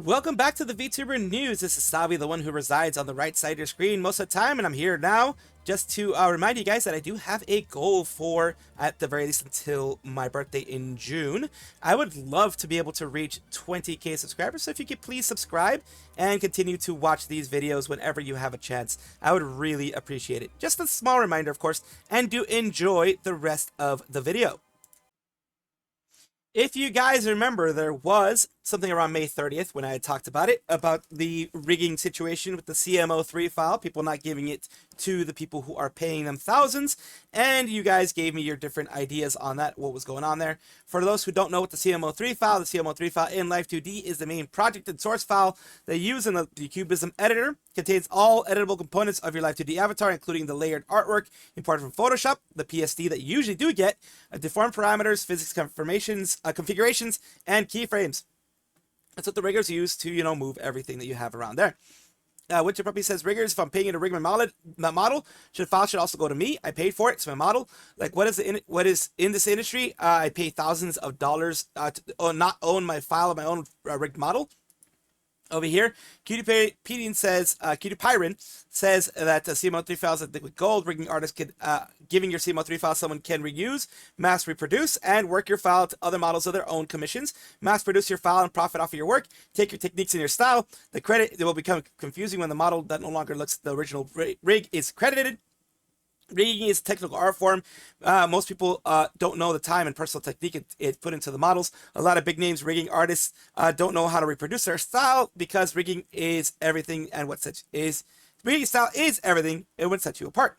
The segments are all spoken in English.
Welcome back to the VTuber News. This is Salvi, the one who resides on the right side of your screen most of the time, and I'm here now just to remind you guys that I do have a goal for, at the very least, until my birthday in June. I would love to be able to reach 20k subscribers, so if you could please subscribe and continue to watch these videos whenever you have a chance, I would really appreciate it. Just a small reminder, of course, and do enjoy the rest of the video. If you guys remember, there was something around May 30th when I had talked about it, about the rigging situation with the CMO3 file, people not giving it to the people who are paying them thousands, and you guys gave me your different ideas on that, what was going on there. For those who don't know what the CMO3 file in Live2D is the main project and source file they use in the Cubism editor. Contains all editable components of your Live2D avatar, including the layered artwork imported from Photoshop, the PSD that you usually do get, deformed parameters, physics configurations, and keyframes. That's what the riggers use to, move everything that you have around there. Winter Puppy says, riggers, if I'm paying you to rig my model, file should also go to me. I paid for it. It's my model. Like, what is in this industry? I pay thousands of dollars to not own my file of my own rigged model. Over here, Cutie says that the CMO3 files are liquid gold. Rigging artists could, giving your CMO3 file someone can reuse, mass reproduce, and work your file to other models of their own commissions. Mass produce your file and profit off of your work. Take your techniques and your style. The credit will become confusing when the model that no longer looks the original rig is credited. Rigging is a technical art form. Most people don't know the time and personal technique it put into the models. A lot of big names rigging artists don't know how to reproduce their style because rigging is everything, and rigging style is everything and what sets you apart.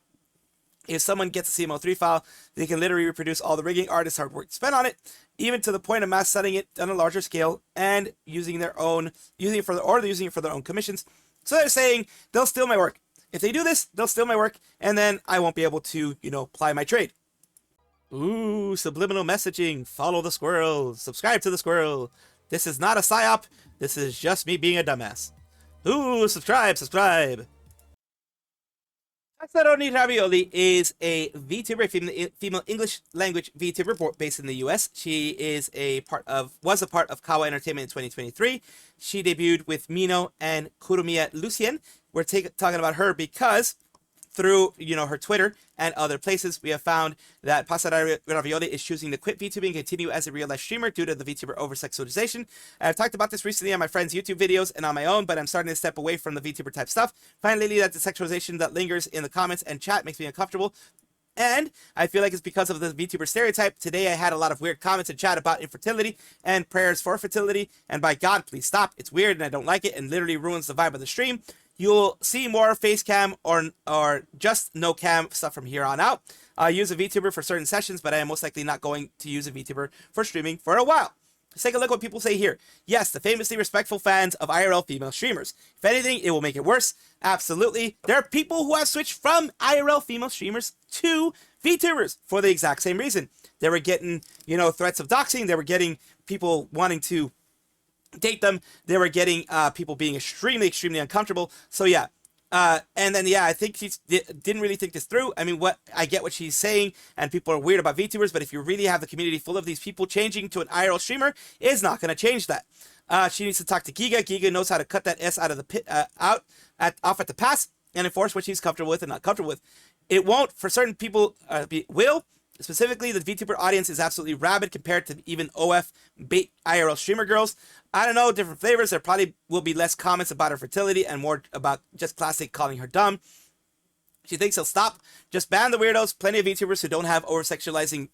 If someone gets a CMO3 file, they can literally reproduce all the rigging artists' hard work spent on it, even to the point of mass setting it on a larger scale and using it for their own commissions. So they're saying they'll steal my work. If they do this, they'll steal my work, and then I won't be able to, ply my trade. Ooh, subliminal messaging. Follow the squirrel. Subscribe to the squirrel. This is not a psyop. This is just me being a dumbass. Ooh, subscribe. Taxaroni Ravioli is a VTuber, female English language VTuber based in the US. She was a part of Kawa Entertainment in 2023. She debuted with Mino and Kurumiya Lucien. We're talking about her because through, her Twitter and other places, we have found that Pasada Ravioli is choosing to quit VTubing and continue as a real-life streamer due to the VTuber over-sexualization. I've talked about this recently on my friends' YouTube videos and on my own, but I'm starting to step away from the VTuber type stuff. Finally, that the sexualization that lingers in the comments and chat makes me uncomfortable. And I feel like it's because of the VTuber stereotype. Today I had a lot of weird comments in chat about infertility and prayers for fertility. And by God, please stop. It's weird and I don't like it and literally ruins the vibe of the stream. You'll see more face cam or just no cam stuff from here on out. I use a VTuber for certain sessions, but I am most likely not going to use a VTuber for streaming for a while. Let's take a look at what people say here. Yes, the famously respectful fans of IRL female streamers. If anything, it will make it worse. Absolutely. There are people who have switched from IRL female streamers to VTubers for the exact same reason. They were getting, threats of doxing. They were getting people wanting to date them. They were getting people being extremely uncomfortable. So yeah. And then, I think she didn't really think this through. I mean, I get what she's saying, and people are weird about VTubers, but if you really have the community full of these people, changing to an IRL streamer is not going to change that. She needs to talk to Giga. Giga knows how to cut that S out of the pit, off at the pass and enforce what she's comfortable with and not comfortable with. It won't, for certain people, will. Specifically, the VTuber audience is absolutely rabid compared to even OF bait IRL streamer girls. I don't know, different flavors. There probably will be less comments about her fertility and more about just classic calling her dumb. She thinks he'll stop. Just ban the weirdos. Plenty of VTubers who don't have over-sexualizing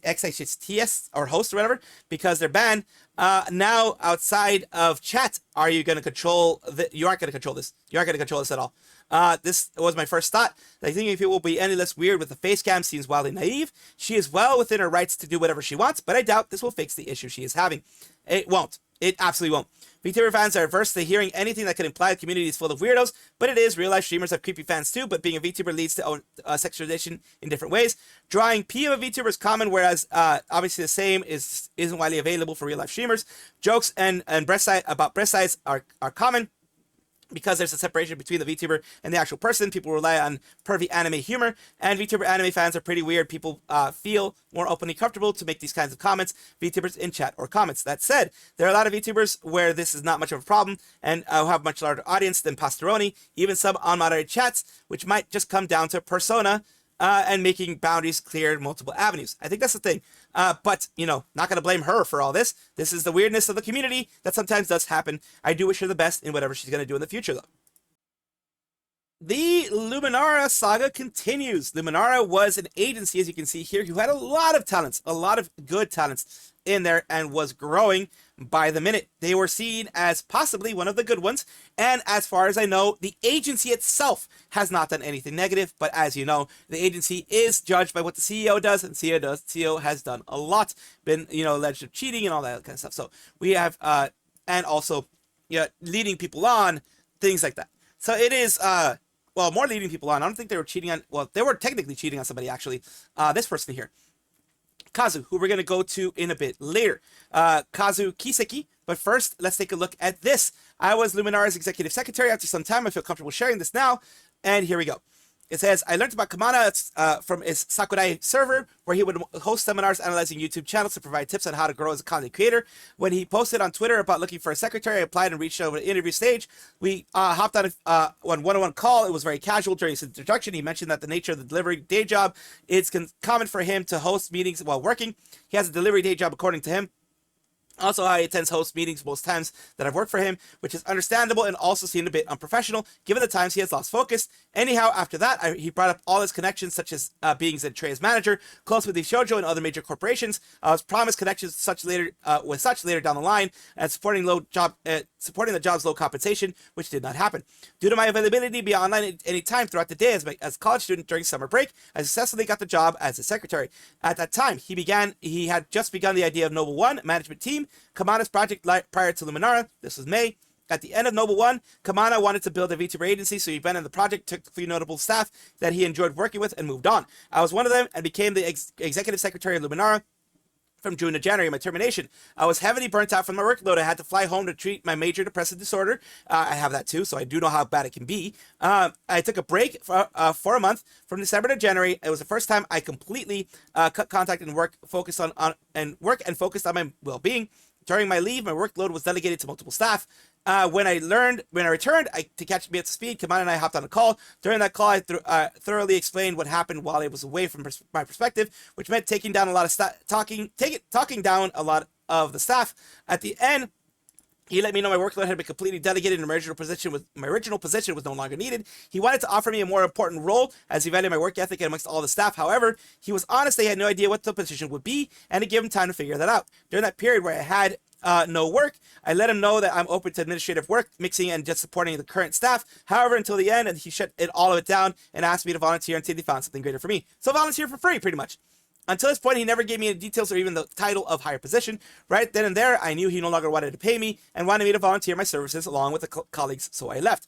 XHTS or hosts or whatever because they're banned. Now, outside of chat, are you going to control you aren't going to control this. You aren't going to control this at all. This was my first thought. I think if it will be any less weird with the face cam seems wildly naive. She is well within her rights to do whatever she wants, but I doubt this will fix the issue she is having. It won't. It absolutely won't. VTuber fans are averse to hearing anything that could imply the community is full of weirdos, but it is. Real-life streamers have creepy fans too, but being a VTuber leads to sexualization in different ways. Drawing P of a VTuber is common, whereas obviously the same isn't widely available for real-life streamers. Jokes and breast size about breast size are common. because there's a separation between the VTuber and the actual person. People rely on pervy anime humor, and VTuber anime fans are pretty weird. People feel more openly comfortable to make these kinds of comments, VTubers in chat or comments. That said, there are a lot of VTubers where this is not much of a problem and have a much larger audience than Pastoroni, even some unmoderated chats, which might just come down to persona and making boundaries clear in multiple avenues. I think that's the thing. But, you know, not going to blame her for all this. This is the weirdness of the community that sometimes does happen. I do wish her the best in whatever she's going to do in the future, though. The Luminara saga continues. Luminara was an agency, as you can see here, who had a lot of talents, a lot of good talents in there, and was growing by the minute. They were seen as possibly one of the good ones, and as far as I know, the agency itself has not done anything negative, but as you know, the agency is judged by what the CEO does, and CEO has done a lot, been, you know, alleged of cheating and all that kind of stuff. So we have, and also, yeah, leading people on, things like that. So it is, well, more leading people on. I don't think they were cheating on, well, they were technically cheating on somebody, actually. This person here, Kazu, who we're going to go to in a bit later. Kazu Kiseki. But first, let's take a look at this. I was Luminara's executive secretary. After some time, I feel comfortable sharing this now. And here we go. It says, I learned about Kamana from his Sakurai server, where he would host seminars analyzing YouTube channels to provide tips on how to grow as a content creator. When he posted on Twitter about looking for a secretary, I applied and reached over the interview stage. We hopped on a one-on-one call. It was very casual during his introduction. He mentioned that the nature of the delivery day job, it's common for him to host meetings while working. He has a delivery day job, according to him. Also, how he attends host meetings most times that I've worked for him, which is understandable and also seemed a bit unprofessional, given the times he has lost focus. Anyhow, after that, he brought up all his connections, such as being Zentrea's manager, close with vshojo and other major corporations. I was promised connections with such later down the line, and supporting the job's low compensation, which did not happen. Due to my availability to be online at any time throughout the day as a college student during summer break, I successfully got the job as a secretary. At that time, he had just begun the idea of Noble One management team, Kamana's project prior to Luminara. This was May. At the end of Noble One, Kamana wanted to build a VTuber agency, so he abandoned the project, took a few notable staff that he enjoyed working with, and moved on. I was one of them and became the executive secretary of Luminara from June to January, my termination. I was heavily burnt out from my workload. I had to fly home to treat my major depressive disorder. I have that too, so I do know how bad it can be. I took a break for a month from December to January. It was the first time I completely cut contact and focused on my well-being. During my leave, my workload was delegated to multiple staff. When I returned, to catch me up to speed, Kamana and I hopped on a call. During that call, I thoroughly explained what happened while I was away from my perspective, which meant taking down a lot of talking down a lot of the staff. At the end, he let me know my workload had been completely delegated and my original position was no longer needed. He wanted to offer me a more important role as he valued my work ethic amongst all the staff. However, he was honest. They had no idea what the position would be, and to give him time to figure that out. During that period where I had no work, I let him know that I'm open to administrative work, mixing and just supporting the current staff. However, until the end, and he shut all of it down and asked me to volunteer until he found something greater for me. So volunteer for free, pretty much. Until this point, he never gave me any details or even the title of higher position. Right then and there, I knew he no longer wanted to pay me and wanted me to volunteer my services along with the colleagues, so I left.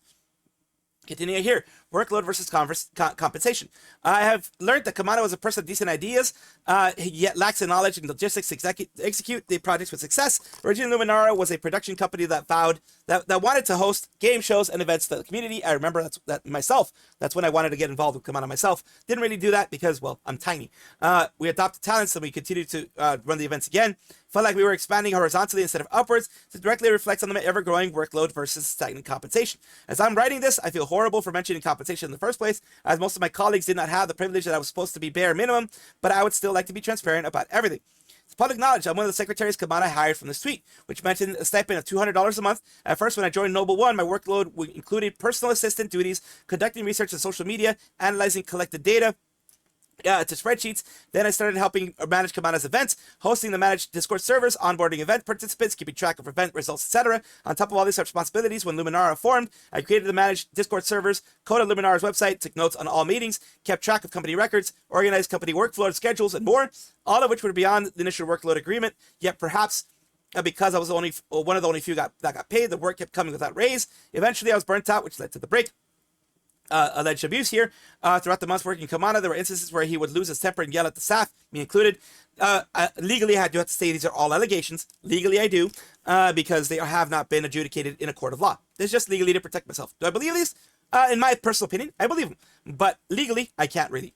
Continuing here, workload versus compensation. I have learned that Kamana was a person of decent ideas, yet lacks the knowledge and logistics to execute the projects with success. Originally, Luminara was a production company that wanted to host game shows and events to the community. I remember that myself. That's when I wanted to get involved with Kamana myself. Didn't really do that because, well, I'm tiny. We adopted talents and we continued to run the events again. Felt like we were expanding horizontally instead of upwards. This directly reflects on the ever-growing workload versus stagnant compensation. As I'm writing this, I feel horrible for mentioning compensation in the first place, as most of my colleagues did not have the privilege that I was supposed to be bare minimum, but I would still like to be transparent about everything. It's public knowledge. I'm one of the secretaries Kamana hired from this tweet, which mentioned a stipend of $200 a month. At first, when I joined Noble One, my workload included personal assistant duties, conducting research on social media, analyzing collected data, to spreadsheets. Then I started helping manage Kamana's events, hosting the managed Discord servers, onboarding event participants, keeping track of event results, etc. On top of all these responsibilities, when Luminara formed, I created the managed Discord servers, coded Luminara's website, took notes on all meetings, kept track of company records, organized company workflow schedules, and more, all of which were beyond the initial workload agreement. Yet perhaps because I was one of the only few that got paid, the work kept coming without raise. Eventually, I was burnt out, which led to the break. alleged abuse here. Throughout the months working Kamana, there were instances where he would lose his temper and yell at the staff, me included. Legally, I do have to say these are all allegations. Legally, I do, because they have not been adjudicated in a court of law. This is just legally to protect myself. Do I believe these? In my personal opinion, I believe them. But legally, I can't really.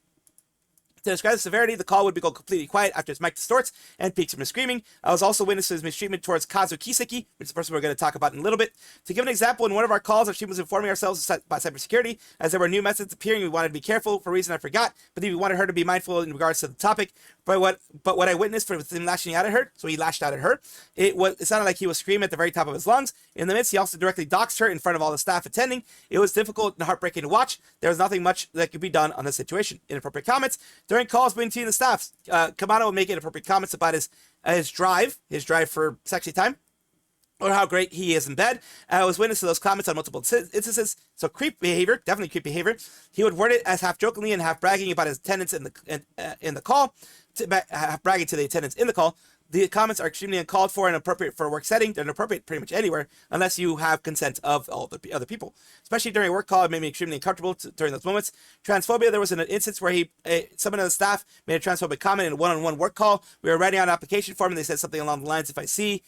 To describe the severity, the call would go completely quiet after his mic distorts and peaks from his screaming. I was also witness to his mistreatment towards Kazu Kiseki, which is the person we're going to talk about in a little bit. To give an example, in one of our calls, our team was informing ourselves about cybersecurity, as there were new methods appearing. We wanted to be careful for a reason I forgot, but we wanted her to be mindful in regards to the topic. But what I witnessed from him lashing out at her, so he lashed out at her, it sounded like he was screaming at the very top of his lungs. In the midst, he also directly doxed her in front of all the staff attending. It was difficult and heartbreaking to watch. There was nothing much that could be done on this situation. Inappropriate comments during calls between the staffs. Kamano would make inappropriate comments about his drive for sexy time, or how great he is in bed. I was witness to those comments on multiple instances. So creep behavior, definitely creep behavior. He would word it as half jokingly and half bragging about his attendance in the call, half bragging to the attendants in the call. The comments are extremely uncalled for and inappropriate for a work setting. They're inappropriate pretty much anywhere unless you have consent of all the other people. Especially during a work call, it made me extremely uncomfortable during those moments. Transphobia, there was an instance where someone on the staff made a transphobic comment in a one-on-one work call. We were writing out an application form and they said something along the lines, if I see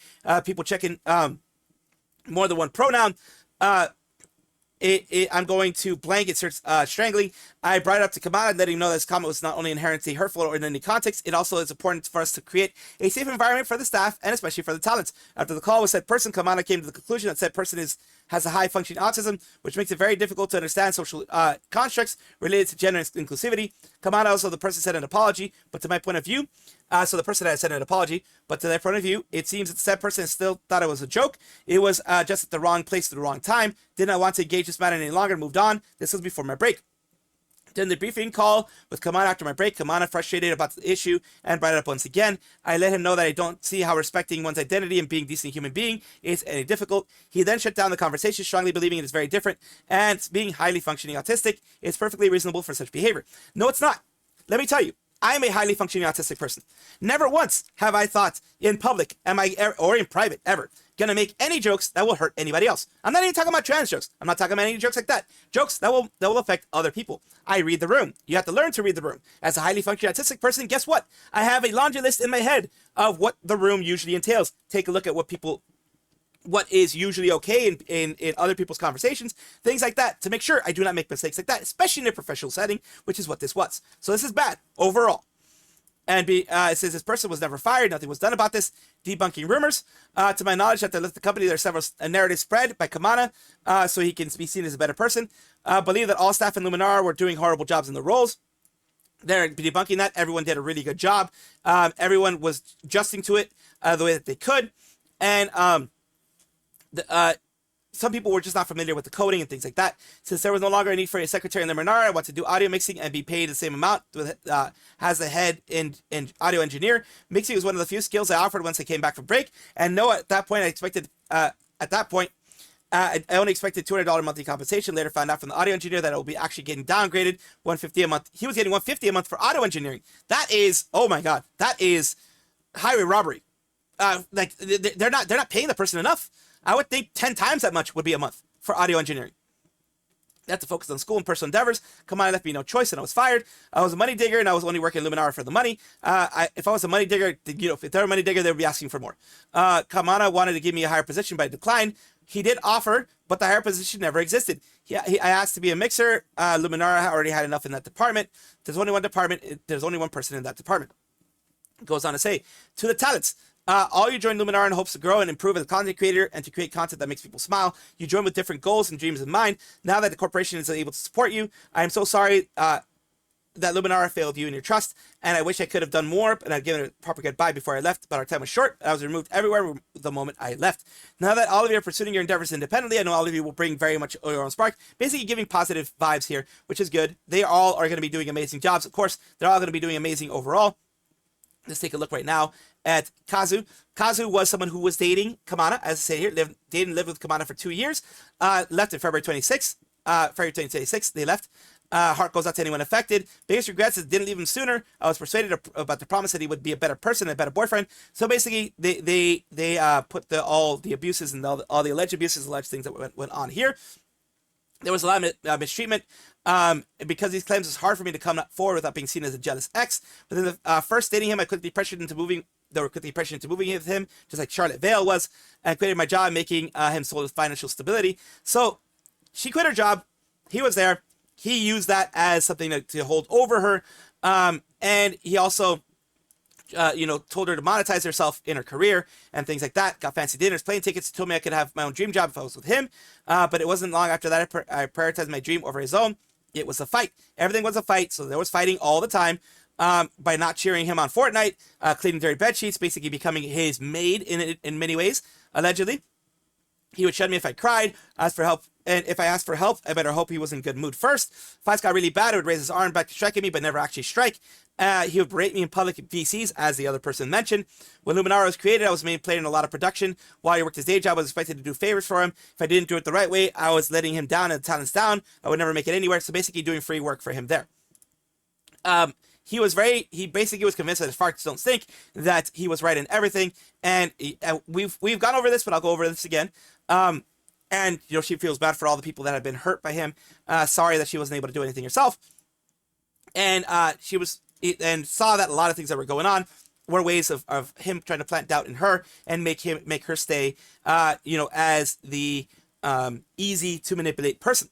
people checking more than one pronoun, I'm going to blank, it starts strangling. I brought it up to Kamada and let him know that this comment was not only inherently hurtful or in any context, it also is important for us to create a safe environment for the staff and especially for the talents. After the call with said person, Kamada came to the conclusion that said person has a high functioning autism, which makes it very difficult to understand social constructs related to gender inclusivity. Kamada also, the person said an apology, but to my point of view, so the person had said an apology, but to their point of view, it seems that the said person still thought it was a joke. It was just at the wrong place at the wrong time. Did not want to engage this matter any longer, moved on. This was before my break. During the briefing call with Kamana after my break, Kamana frustrated about the issue and brought it up once again. I let him know that I don't see how respecting one's identity and being a decent human being is any difficult. He then shut down the conversation, strongly believing it is very different, and being highly functioning autistic is perfectly reasonable for such behavior. No, it's not. Let me tell you, I am a highly functioning autistic person. Never once have I thought in public, or in private, ever, gonna make any jokes that will hurt anybody else. I'm not even talking about trans jokes. I'm not talking about any jokes like that. Jokes that will affect other people. I read the room. You have to learn to read the room. As a highly functioning autistic person, guess what? I have a laundry list in my head of what the room usually entails. Take a look at what is usually okay in other people's conversations, things like that, to make sure I do not make mistakes like that, especially in a professional setting, which is what this was. So this is bad overall. And it says this person was never fired. Nothing was done about this. Debunking rumors. To my knowledge, that they left the company, there are several narratives spread by Kamana, so he can be seen as a better person. Believe that all staff in Luminara were doing horrible jobs in the roles. They're debunking that. Everyone did a really good job. Everyone was adjusting to it the way that they could. And some people were just not familiar with the coding and things like that. Since there was no longer a need for a secretary in the Luminara, I want to do audio mixing and be paid the same amount as the head in audio engineer. Mixing was one of the few skills I offered once I came back from break. And no, at that point, I only expected $200 monthly compensation. Later found out from the audio engineer that I will be actually getting downgraded $150 a month. He was getting $150 a month for audio engineering. That is, oh my God, that is highway robbery. They're not paying the person enough. I would think 10 times that much would be a month for audio engineering. They have to focus on school and personal endeavors. Kamana left me no choice and I was fired. I was a money digger and I was only working Luminara for the money. If I was a money digger, if they were a money digger, they would be asking for more. Kamana wanted to give me a higher position, but I declined. He did offer, but the higher position never existed. I asked to be a mixer. Luminara already had enough in that department. There's only one department. There's only one person in that department. It goes on to say, to the talents. All you join Luminara in hopes to grow and improve as a content creator and to create content that makes people smile. You join with different goals and dreams in mind. Now that the corporation is able to support you, I am so sorry that Luminara failed you and your trust, and I wish I could have done more, and I'd given it a proper goodbye before I left, but our time was short. I was removed everywhere the moment I left. Now that all of you are pursuing your endeavors independently, I know all of you will bring very much your own spark, basically giving positive vibes here, which is good. They all are going to be doing amazing jobs. Of course, they're all going to be doing amazing overall. Let's take a look right now at Kazu. Kazu was someone who was dating Kamana, as I say here, lived with Kamana for 2 years. Left in February 2026. They left. Heart goes out to anyone affected. Biggest regrets is didn't leave him sooner. I was persuaded about the promise that he would be a better person and a better boyfriend. So basically, they put all the abuses and all the alleged abuses, alleged things that went on here. There was a lot of mistreatment Because these claims, it's hard for me to come forward without being seen as a jealous ex. Within the first dating him, I quickly pressured into moving. They were quickly pressured into moving with him, just like Charlotte Vale was, and quitted my job, making him solid financial stability. So she quit her job. He was there. He used that as something to hold over her, and he also, told her to monetize herself in her career and things like that. Got fancy dinners, plane tickets. Told me I could have my own dream job if I was with him. But it wasn't long after that I prioritized my dream over his own. It was a fight. Everything was a fight. So there was fighting all the time. By not cheering him on Fortnite, cleaning dirty bed sheets, basically becoming his maid in many ways, allegedly. He would shun me if I cried, ask for help, and if I asked for help, I better hope he was in good mood first. Fights got really bad, he would raise his arm back to strike at me, but never actually strike. He would berate me in public VCs, as the other person mentioned. When Luminara was created, I was the main player in a lot of production. While he worked his day job, I was expected to do favors for him. If I didn't do it the right way, I was letting him down and the talents down. I would never make it anywhere, so basically doing free work for him there. He basically was convinced that his farts don't stink, that he was right in everything, and we've gone over this, but I'll go over this again. And she feels bad for all the people that have been hurt by him. Sorry that she wasn't able to do anything herself, and and saw that a lot of things that were going on were ways of him trying to plant doubt in her and make her stay, as the easy to manipulate person.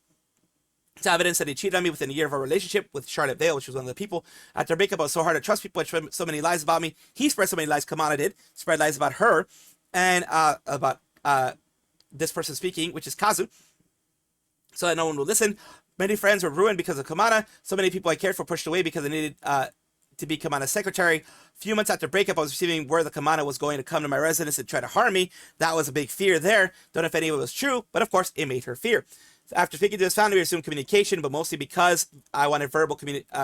It's evidence that he cheated on me within a year of our relationship with Charlotte Vale, which was one of the people. After breakup, I was so hard to trust people. I spread so many lies about me. He spread so many lies. Kamana did spread lies about her and about this person speaking, which is Kazu, so that no one would listen. Many friends were ruined because of Kamana. So many people I cared for pushed away because I needed to be Kamana's secretary. A few months after breakup, I was receiving word that Kamana was going to come to my residence and try to harm me. That was a big fear there. Don't know if any of it was true, but of course, it made her fear. After speaking to his family, we resumed communication, but mostly because I wanted verbal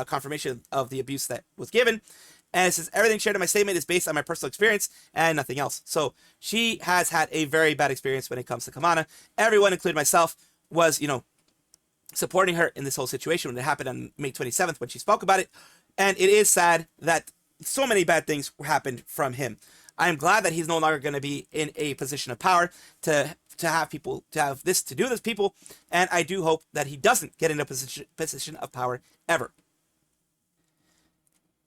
confirmation of the abuse that was given. And it says everything shared in my statement is based on my personal experience and nothing else. So she has had a very bad experience when it comes to Kamana. Everyone, including myself, was, supporting her in this whole situation when it happened on May 27th when she spoke about it. And it is sad that so many bad things happened from him. I am glad that he's no longer going to be in a position of power to have people, to do this people, and I do hope that he doesn't get in a position of power ever.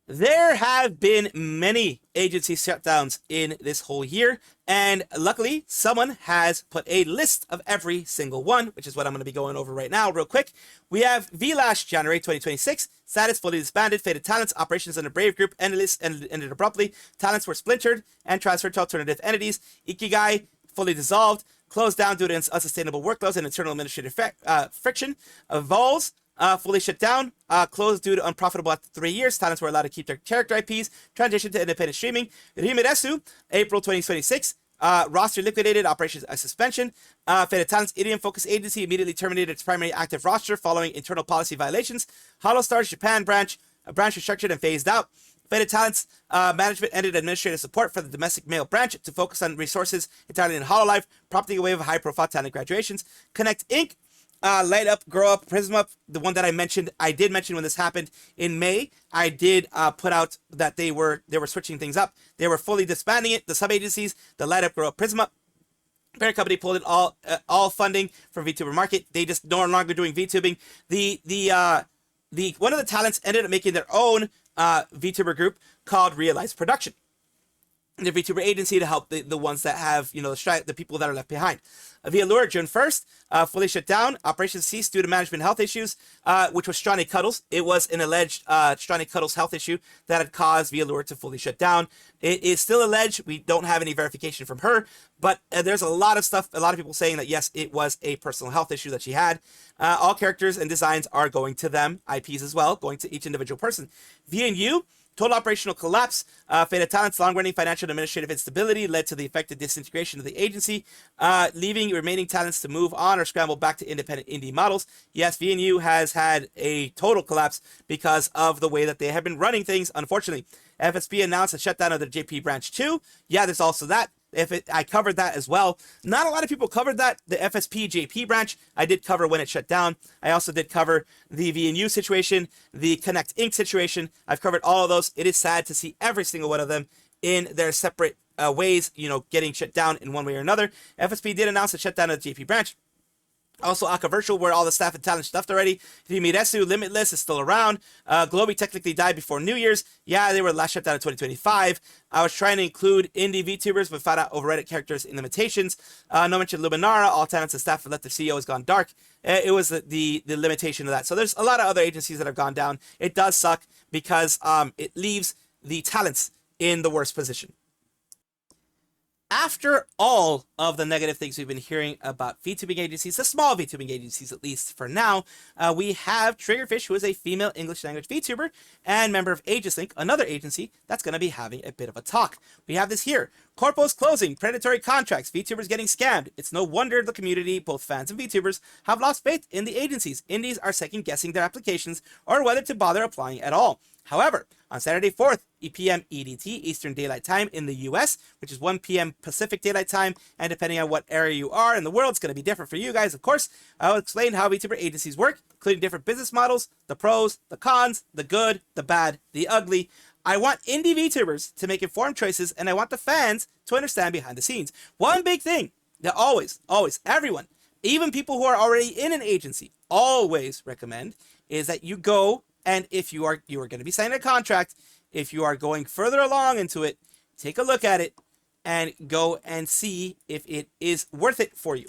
There have been many agency shutdowns in this whole year, and luckily someone has put a list of every single one, which is what I'm going to be going over right now real quick. We have V-Lash, January 2026, status fully disbanded, faded talents, operations under Brave Group ended abruptly, talents were splintered and transferred to alternative entities, Ikigai fully dissolved, closed down due to unsustainable workloads and internal administrative friction, Vols fully shut down, closed due to unprofitable after 3 years. Talents were allowed to keep their character IPs, transition to independent streaming. Rima, April 2026, roster liquidated, operations suspension. Faded Talents Idiom Focus Agency immediately terminated its primary active roster following internal policy violations. Holostars Japan branch restructured and phased out. Faded Talents management ended administrative support for the domestic male branch to focus on resources entirely in Hololive, prompting a wave of high-profile talent graduations. Connect Inc. Light Up, Grow Up, Prism Up, the one that I did mention when this happened in May. I did put out that they were switching things up. They were fully disbanding it. The sub-agencies, the Light Up, Grow Up, Prism Up, parent company pulled it all funding from VTuber market. They just no longer doing VTubing. The one of the talents ended up making their own VTuber group called Realize Production, the VTuber agency to help the ones that have, the people that are left behind. Via Lure, June 1st, fully shut down. Operations ceased due to management health issues, which was Strani Cuddles. It was an alleged Strani Cuddles health issue that had caused Via Lure to fully shut down. It is still alleged. We don't have any verification from her, but there's a lot of stuff, a lot of people saying that, yes, it was a personal health issue that she had. All characters and designs are going to them, IPs as well, going to each individual person. VNU, total operational collapse, Faded Talents' long-running financial and administrative instability led to the effective disintegration of the agency, leaving remaining talents to move on or scramble back to independent indie models. Yes, VNU has had a total collapse because of the way that they have been running things, unfortunately. FSP announced a shutdown of the JP branch too. Yeah, there's also that. I covered that as well. Not a lot of people covered that. The FSP JP branch, I did cover when it shut down. I also did cover the VNU situation, the Connect Inc. situation. I've covered all of those. It is sad to see every single one of them in their separate ways, getting shut down in one way or another. FSP did announce a shutdown of the JP branch. Also, Akavirtual, where all the staff and talent stuffed already. Rimiresu Limitless is still around. Globy technically died before New Year's. Yeah, they were last shut down in 2025. I was trying to include indie VTubers, but found out overrated characters in limitations. No mention Luminara. All talents and staff have left. The CEO has gone dark. It was the limitation of that. So there's a lot of other agencies that have gone down. It does suck because it leaves the talents in the worst position. After all of the negative things we've been hearing about VTubing agencies, the small VTubing agencies at least for now, we have Triggerphish, who is a female English language VTuber and member of EYESIGHT, another agency that's going to be having a bit of a talk. We have this here. Corpo's closing, predatory contracts, VTubers getting scammed. It's no wonder the community, both fans and VTubers, have lost faith in the agencies. Indies are second guessing their applications or whether to bother applying at all. However, on Saturday 4th, p.m. EDT, Eastern Daylight Time in the US, which is 1 p.m. Pacific Daylight Time, and depending on what area you are in the world, it's going to be different for you guys, of course. I'll explain how VTuber agencies work, including different business models, the pros, the cons, the good, the bad, the ugly. I want indie VTubers to make informed choices, and I want the fans to understand behind the scenes. One big thing that always, everyone, even people who are already in an agency, always recommend is that you go, and if you are going to be signing a contract, if you are going further along into it, take a look at it and go and see if it is worth it for you.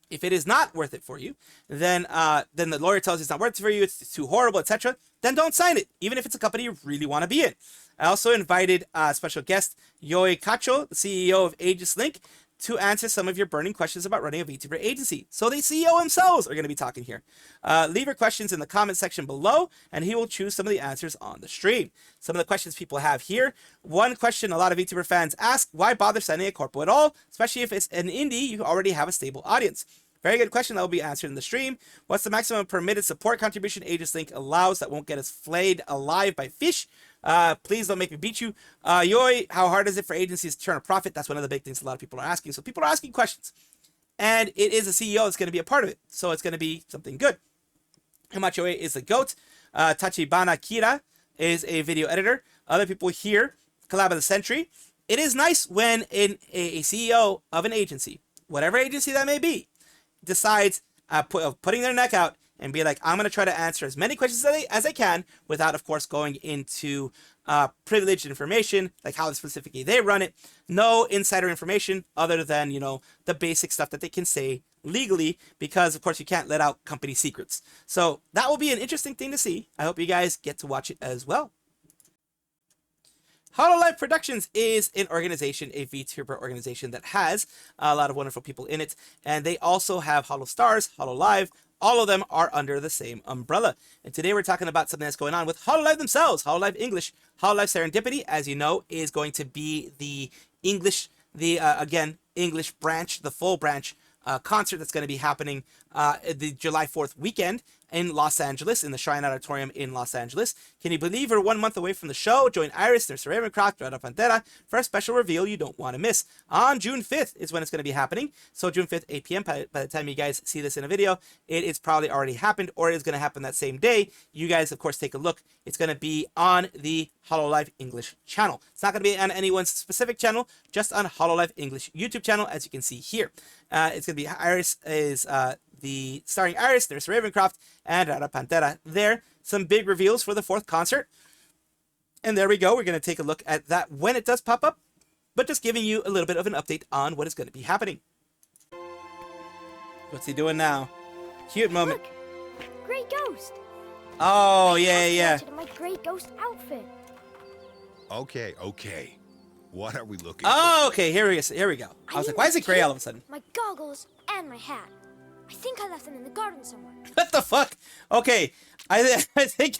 If it is not worth it for you, then the lawyer tells you it's not worth it for you, it's too horrible, etc., then don't sign it, even if it's a company you really want to be in. I also invited special guest Yoi Kacho, the CEO of EYESIGHT, to answer some of your burning questions about running a VTuber agency. So the CEO themselves are going to be talking here. Leave your questions in the comment section below, and he will choose some of the answers on the stream. Some of the questions people have here. One question a lot of VTuber fans ask, why bother signing a corpo at all? Especially if it's an indie, you already have a stable audience. Very good question that will be answered in the stream. What's the maximum permitted support contribution EYESIGHT allows that won't get us flayed alive by fish? Please don't make me beat you. Yoi, how hard is it for agencies to turn a profit? That's one of the big things a lot of people are asking. So people are asking questions. And it is a CEO that's going to be a part of it. So it's going to be something good. Hamachoe is the GOAT. Tachibana Kira is a video editor. Other people here, collab of the century. It is nice when a CEO of an agency, whatever agency that may be, decides putting their neck out and be like, I'm going to try to answer as many questions as I can without, of course, going into privileged information, like how specifically they run it. No insider information other than, you know, the basic stuff that they can say legally, because, of course, you can't let out company secrets. So that will be an interesting thing to see. I hope you guys get to watch it as well. Hololive Productions is an organization, a VTuber organization that has a lot of wonderful people in it. And they also have Holostars, Hololive. All of them are under the same umbrella. And today we're talking about something that's going on with Hololive themselves. Hololive English. Hololive Serendipity, as you know, is going to be the English, again, English branch, the full branch concert that's going to be happening the July 4th weekend in Los Angeles, in the Shrine Auditorium in Los Angeles. Can you believe we're 1 month away from the show? Join Iris, Nurse Ravencroft, Rada Pantera for a special reveal you don't want to miss. On June 5th is when it's going to be happening. So June 5th, 8 p.m. By the time you guys see this in a video, it is probably already happened, or it is going to happen that same day. You guys, of course, take a look. It's going to be on the Hololive English channel. It's not going to be on anyone's specific channel, just on Hololive English YouTube channel, as you can see here. It's going to be Iris is the starring Iris, there's Ravencroft, and Rada Pantera there. Some big reveals for the 4th concert. And there we go. We're going to take a look at that when it does pop up, but just giving you a little bit of an update on what is going to be happening. What's he doing now? Cute moment. Look, Grey Ghost. Oh, yeah. My Grey Ghost outfit. Okay. What are we looking Oh, for? okay. Here we go. I was like, why is it gray all of a sudden? My goggles and my hat. I think I left them in the garden somewhere. What the fuck? Okay, I think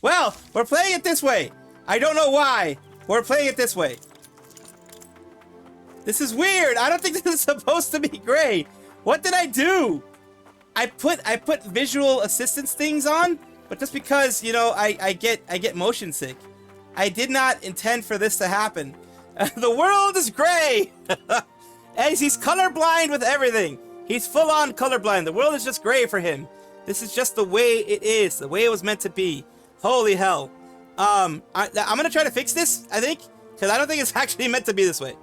well, we're playing it this way. I don't know why. We're playing it this way. This is weird. I don't think this is supposed to be gray. What did I do? I put visual assistance things on, but just because, you know, I get motion sick. I did not intend for this to happen. The world is gray. And he's colorblind with everything. He's full-on colorblind. The world is just gray for him. This is just the way it is, the way it was meant to be. Holy hell. I'm gonna try to fix this, I think, because I don't think it's actually meant to be this way.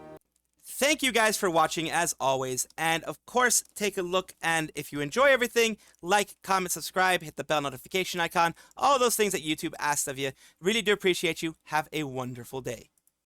Thank you guys for watching as always, and of course take a look, and if you enjoy everything, like, comment, subscribe, hit the bell notification icon, all those things that YouTube asked of you. Really do appreciate you. Have a wonderful day.